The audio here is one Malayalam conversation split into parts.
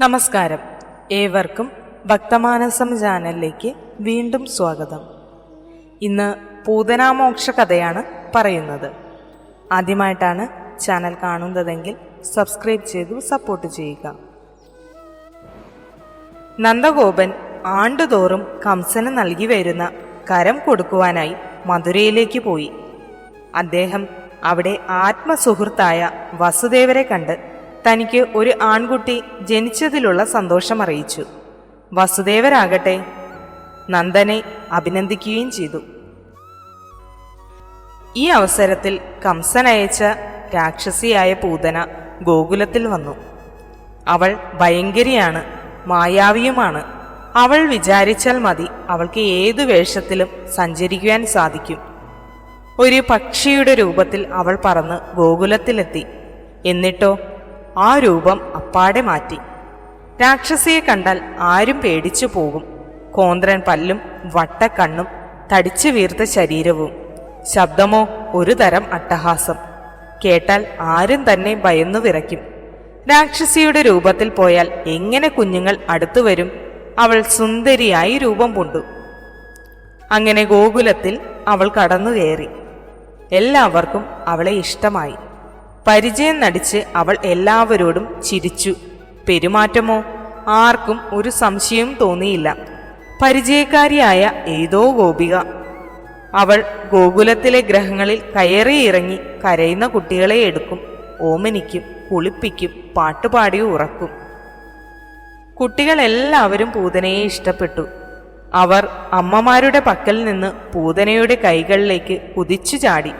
നമസ്കാരം. ഏവർക്കും ഭക്തമാനസം ചാനലിലേക്ക് വീണ്ടും സ്വാഗതം. ഇന്ന് പൂതനാമോക്ഷ കഥയാണ് പറയുന്നത്. ആദ്യമായിട്ടാണ് ചാനൽ കാണുന്നതെങ്കിൽ സബ്സ്ക്രൈബ് ചെയ്തു സപ്പോർട്ട് ചെയ്യുക. നന്ദഗോപൻ ആണ്ടുതോറും കംസന് നൽകി വരുന്ന കരം കൊടുക്കുവാനായി മധുരയിലേക്ക് പോയി. അദ്ദേഹം അവിടെ ആത്മസുഹൃത്തായ വസുദേവരെ കണ്ട് തനിക്ക് ഒരു ആൺകുട്ടി ജനിച്ചതിലുള്ള സന്തോഷം അറിയിച്ചു. വസുദേവരാകട്ടെ നന്ദനെ അഭിനന്ദിക്കുകയും ചെയ്തു. ഈ അവസരത്തിൽ കംസൻ അയച്ച രാക്ഷസിയായ പൂതന ഗോകുലത്തിൽ വന്നു. അവൾ ഭയങ്കരിയാണ്, മായാവിയുമാണ്. അവൾ വിചാരിച്ചാൽ മതി അവൾക്ക് ഏതു വേഷത്തിലും സഞ്ചരിക്കുവാൻ സാധിക്കും. ഒരു പക്ഷിയുടെ രൂപത്തിൽ അവൾ പറന്ന് ഗോകുലത്തിലെത്തി. എന്നിട്ടോ ആ രൂപം അപ്പാടെ മാറ്റി. രാക്ഷസിയെ കണ്ടാൽ ആരും പേടിച്ചു പോകും. കോന്ത്രൻ പല്ലും വട്ടക്കണ്ണും തടിച്ചു വീർത്ത ശരീരവും, ശബ്ദമോ ഒരു തരം അട്ടഹാസം. കേട്ടാൽ ആരും തന്നെ ഭയന്നു വിറയ്ക്കും. രാക്ഷസിയുടെ രൂപത്തിൽ പോയാൽ എങ്ങനെ കുഞ്ഞുങ്ങൾ അടുത്തു വരും? അവൾ സുന്ദരിയായി രൂപം പൂണ്ടു. അങ്ങനെ ഗോകുലത്തിൽ അവൾ കടന്നു കയറി. എല്ലാവർക്കും അവളെ ഇഷ്ടമായി. പരിചയം നടിച്ച് അവൾ എല്ലാവരോടും ചിരിച്ചു. പെരുമാറ്റമോ ആർക്കും ഒരു സംശയവും തോന്നിയില്ല. പരിചയക്കാരിയായ ഏതോ ഗോപിക. അവൾ ഗോകുലത്തിലെ ഗ്രഹങ്ങളിൽ കയറിയിറങ്ങി കരയുന്ന കുട്ടികളെ എടുക്കും, ഓമനിക്കും, കുളിപ്പിക്കും, പാട്ടുപാടി ഉറക്കും. കുട്ടികളെല്ലാവരും പൂതനയെ ഇഷ്ടപ്പെട്ടു. അവർ അമ്മമാരുടെ പക്കൽ നിന്ന് പൂതനയുടെ കൈകളിലേക്ക് കുതിച്ചു ചാടി.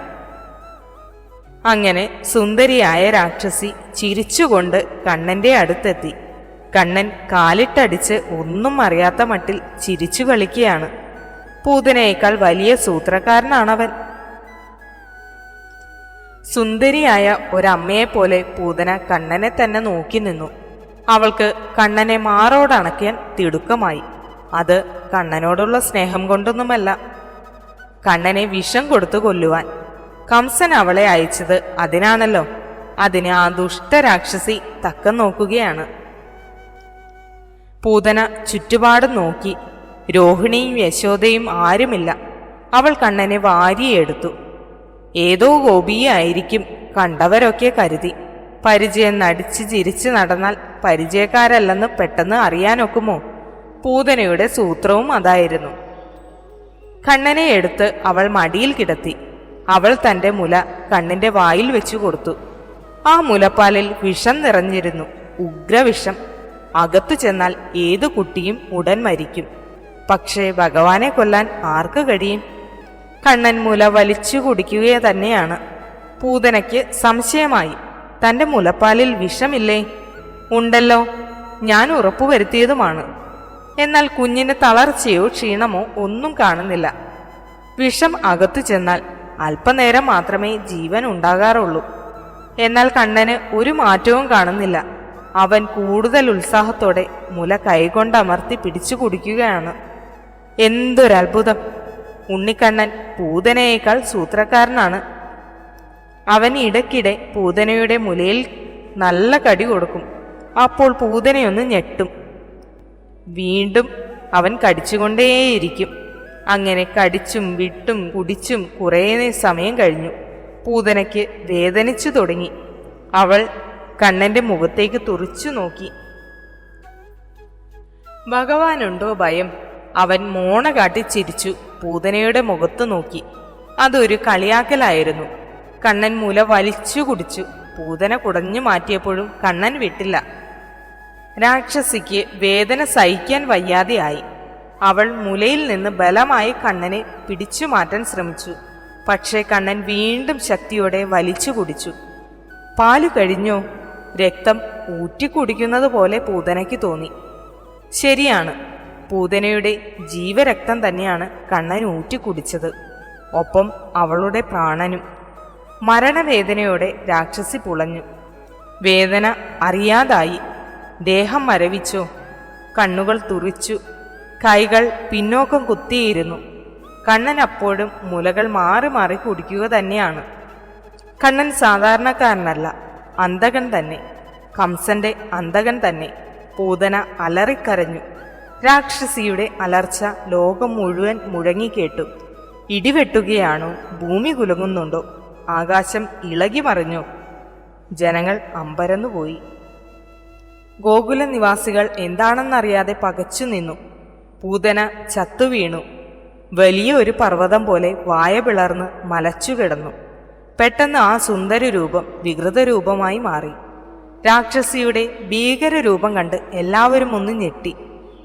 അങ്ങനെ സുന്ദരിയായ രാക്ഷസി ചിരിച്ചുകൊണ്ട് കണ്ണന്റെ അടുത്തെത്തി. കണ്ണൻ കാലിട്ടടിച്ച് ഒന്നും അറിയാത്ത മട്ടിൽ ചിരിച്ചു കളിക്കുകയാണ്. പൂതനയേക്കാൾ വലിയ സൂത്രക്കാരനാണവൻ. സുന്ദരിയായ ഒരമ്മയെപ്പോലെ പൂതന കണ്ണനെ തന്നെ നോക്കി നിന്നു. അവൾക്ക് കണ്ണനെ മാറോടണയ്ക്കാൻ തിടുക്കമായി. അത് കണ്ണനോടുള്ള സ്നേഹം കൊണ്ടൊന്നുമല്ല, കണ്ണനെ വിഷം കൊടുത്തു കൊല്ലുവാൻ. കംസൻ അവളെ അയച്ചത് അതിനാണല്ലോ. അതിന് ആ ദുഷ്ടരാക്ഷസി തക്കം നോക്കുകയാണ്. പൂതന ചുറ്റുപാടും നോക്കി. രോഹിണിയും യശോദയും ആരുമില്ല. അവൾ കണ്ണനെ വാരിയെടുത്തു. ഏതോ ഗോപിയായിരിക്കും കണ്ടവരൊക്കെ കരുതി. പരിചയം നടിച്ച് ചിരിച്ച് നടന്നാൽ പരിചയക്കാരല്ലെന്ന് പെട്ടെന്ന് അറിയാനൊക്കുമോ? പൂതനയുടെ സൂത്രവും അതായിരുന്നു. കണ്ണനെ എടുത്ത് അവൾ മടിയിൽ കിടത്തി. അവൾ തൻ്റെ മുല കണ്ണിന്റെ വായിൽ വെച്ചു കൊടുത്തു. ആ മുലപ്പാലിൽ വിഷം നിറഞ്ഞിരുന്നു, ഉഗ്രവിഷം. അകത്തു ചെന്നാൽ ഏതു കുട്ടിയും ഉടൻ മരിക്കും. പക്ഷേ ഭഗവാനെ കൊല്ലാൻ ആർക്ക് കഴിയും? കണ്ണൻ മുല വലിച്ചു കുടിക്കുക തന്നെയാണ്. പൂതനയ്ക്ക് സംശയമായി. തൻ്റെ മുലപ്പാലിൽ വിഷമില്ലേ? ഉണ്ടല്ലോ, ഞാൻ ഉറപ്പുവരുത്തിയതുമാണ്. എന്നാൽ കുഞ്ഞിന് തളർച്ചയോ ക്ഷീണമോ ഒന്നും കാണുന്നില്ല. വിഷം അകത്തു ചെന്നാൽ അല്പനേരം മാത്രമേ ജീവൻ ഉണ്ടാകാറുള്ളൂ. എന്നാൽ കണ്ണന് ഒരു മാറ്റവും കാണുന്നില്ല. അവൻ കൂടുതൽ ഉത്സാഹത്തോടെ മുല കൈകൊണ്ടമർത്തി പിടിച്ചു കുടിക്കുകയാണ്. എന്തൊരത്ഭുതം! ഉണ്ണിക്കണ്ണൻ പൂതനയേക്കാൾ സൂത്രക്കാരനാണ്. അവൻ ഇടയ്ക്കിടെ പൂതനയുടെ മുലയിൽ നല്ല കടി കൊടുക്കും. അപ്പോൾ പൂതനയൊന്ന് ഞെട്ടും. വീണ്ടും അവൻ കടിച്ചുകൊണ്ടേയിരിക്കും. അങ്ങനെ കടിച്ചും വിട്ടും കുടിച്ചും കുറേ സമയം കഴിഞ്ഞു. പൂതനയ്ക്ക് വേദനിച്ചു തുടങ്ങി. അവൾ കണ്ണന്റെ മുഖത്തേക്ക് തുറിച്ചു നോക്കി. ഭഗവാനുണ്ടോ ഭയം? അവൻ മോണ കാട്ടി ചിരിച്ചു പൂതനയുടെ മുഖത്ത് നോക്കി. അതൊരു കളിയാക്കലായിരുന്നു. കണ്ണൻ മുല വലിച്ചു കുടിച്ചു. പൂതന കുടഞ്ഞു മാറ്റിയപ്പോഴും കണ്ണൻ വിട്ടില്ല. രാക്ഷസിക്ക് വേദന സഹിക്കാൻ വയ്യാതെയായി. അവൾ മുലയിൽ നിന്ന് ബലമായി കണ്ണനെ പിടിച്ചു മാറ്റാൻ ശ്രമിച്ചു. പക്ഷേ കണ്ണൻ വീണ്ടും ശക്തിയോടെ വലിച്ചു കുടിച്ചു. പാലു കഴിഞ്ഞോ? രക്തം ഊറ്റിക്കുടിക്കുന്നത് പോലെ പൂതനയ്ക്ക് തോന്നി. ശരിയാണ്, പൂതനയുടെ ജീവരക്തം തന്നെയാണ് കണ്ണൻ ഊറ്റിക്കുടിച്ചത്. ഒപ്പം അവളുടെ പ്രാണനും. മരണവേദനയോടെ രാക്ഷസി പുളഞ്ഞു. വേദന അറിയാതായി. ദേഹം മരവിച്ചു. കണ്ണുകൾ തുറിച്ചു. കൈകൾ പിന്നോക്കം കുത്തിയിരുന്നു. കണ്ണൻ അപ്പോഴും മുലകൾ മാറി മാറി കുടിക്കുക തന്നെയാണ്. കണ്ണൻ സാധാരണക്കാരനല്ല, അന്തകൻ തന്നെ, കംസന്റെ അന്തകൻ തന്നെ. പൂതന അലറിക്കരഞ്ഞു. രാക്ഷസിയുടെ അലർച്ച ലോകം മുഴുവൻ മുഴങ്ങിക്കേട്ടു. ഇടിവെട്ടുകയാണോ, ഭൂമി കുലുങ്ങുന്നുണ്ടോ, ആകാശം ഇളകി മറിഞ്ഞു? ജനങ്ങൾ അമ്പരന്നുപോയി. ഗോകുല നിവാസികൾ എന്താണെന്നറിയാതെ പകച്ചു നിന്നു. പൂതന ചത്തുവീണു. വലിയ ഒരു പർവ്വതം പോലെ വായ പിളർന്ന് മലച്ചുകിടന്നു. പെട്ടെന്ന് ആ സുന്ദര രൂപം വികൃത രൂപമായി മാറി. രാക്ഷസിയുടെ ഭീകരരൂപം കണ്ട് എല്ലാവരും ഒന്ന് ഞെട്ടി.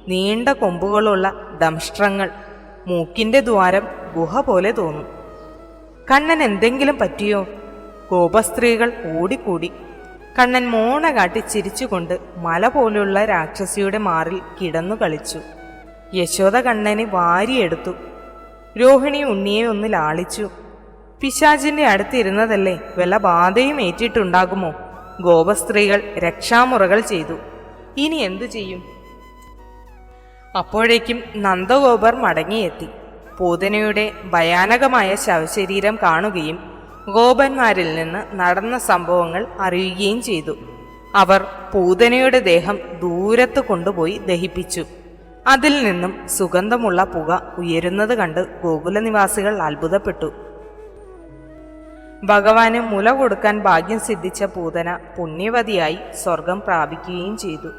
നീണ്ട കൊമ്പുകളുള്ള ദംഷ്ട്രങ്ങൾ, മൂക്കിന്റെ ദ്വാരം ഗുഹ പോലെ തോന്നും. കണ്ണൻ എന്തെങ്കിലും പറ്റിയോ? ഗോപസ്ത്രീകൾ ഓടിക്കൂടി. കണ്ണൻ മോണ കാട്ടി ചിരിച്ചുകൊണ്ട് മല പോലുള്ള രാക്ഷസിയുടെ മാറിൽ കിടന്നു കളിച്ചു. യശോദ കണ്ണനെ വാരിയെടുത്തു. രോഹിണി ഉണ്ണിയെ ഒന്ന് ലാളിച്ചു. പിശാചിന്റെ അടുത്തിരുന്നതല്ലേ, വല്ല ബാധയും ഏറ്റിട്ടുണ്ടാകുമോ? ഗോപസ്ത്രീകൾ രക്ഷാമുറകൾ ചെയ്തു. ഇനി എന്തു ചെയ്യും? അപ്പോഴേക്കും നന്ദഗോപർ മടങ്ങിയെത്തി. പൂതനയുടെ ഭയാനകമായ ശവശരീരം കാണുകയും ഗോപന്മാരിൽ നിന്ന് നടന്ന സംഭവങ്ങൾ അറിയുകയും ചെയ്തു. അവർ പൂതനയുടെ ദേഹം ദൂരത്ത് കൊണ്ടുപോയി ദഹിപ്പിച്ചു. അതിൽ നിന്നും സുഗന്ധമുള്ള പുക ഉയരുന്നത് കണ്ട് ഗോകുലനിവാസികൾ അത്ഭുതപ്പെട്ടു. ഭഗവാന് മുല കൊടുക്കാൻ ഭാഗ്യം സിദ്ധിച്ച പൂതന പുണ്യവതിയായി സ്വർഗം പ്രാപിക്കുകയും ചെയ്തു.